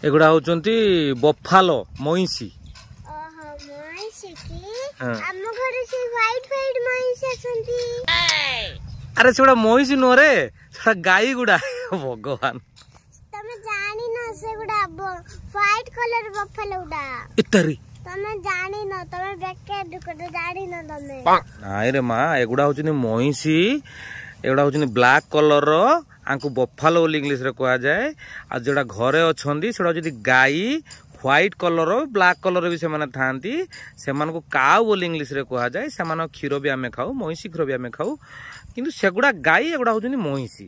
एगुड़ा होचंती Buffalo मईसी। अरे सेगुड़ा मईसी no रे गाई गुड़ा भगवान तमे जानी न सेगुड़ा व्हाइट कलर बफालो गुड़ा इतरी तमे जानी न तमे बेके दुकटे जानी न तमे नाइ रे मां एगुड़ा होचनी मईसी एगुड़ा होचनी ब्लैक कलर रो आंकु बफालो बोली इंग्लिश रे कहा जाए आ जेडा घरे अछंदी सेडा जदी गाई व्हाइट कलर ब्लैक कलर भी से थांती से काउ बोली इंग्लिश रे कहा जाए से क्षीर भी आमे खाऊ मईसी क्षीर भी आमे खाऊ किंतु सेगुड़ा गाई एगुड़ा होचनी मईसी।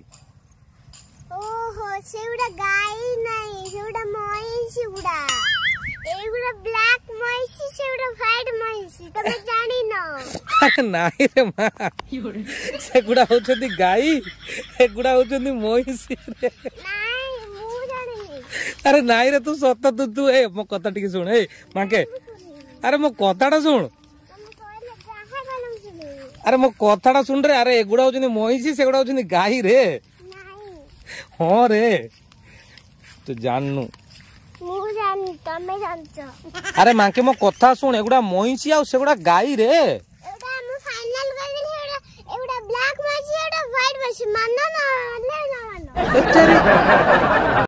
ओहो सेगुड़ा गाई नहीं सेगुड़ा मईसी गुड़ा एगुड़ा ब्लैक मईसी सेगुड़ा व्हाइट मईसी तमे जानी न नाइ रे मां सेगुड़ा होचंदी गाई एगुड़ा होचंदी मईसी रे नाइ मु जानी अरे नाइ रे तू सत तू ए मो कथा टिके सुन ए मांके अरे मो कथाटा सुन अरे मो कथाटा सुन रे अरे एगुड़ा होचंदी मईसी सेगुड़ा होचंदी गाई रे हाँ रे तू जाननु तमे जानछ अरे मांके मो कथा सुन एगुड़ा मईसी आ सेगुड़ा गाई रे एटा हम फाइनल करबे एगुड़ा ब्लैक मईसी एटा व्हाइट मईसी मानना ना ले ना मानो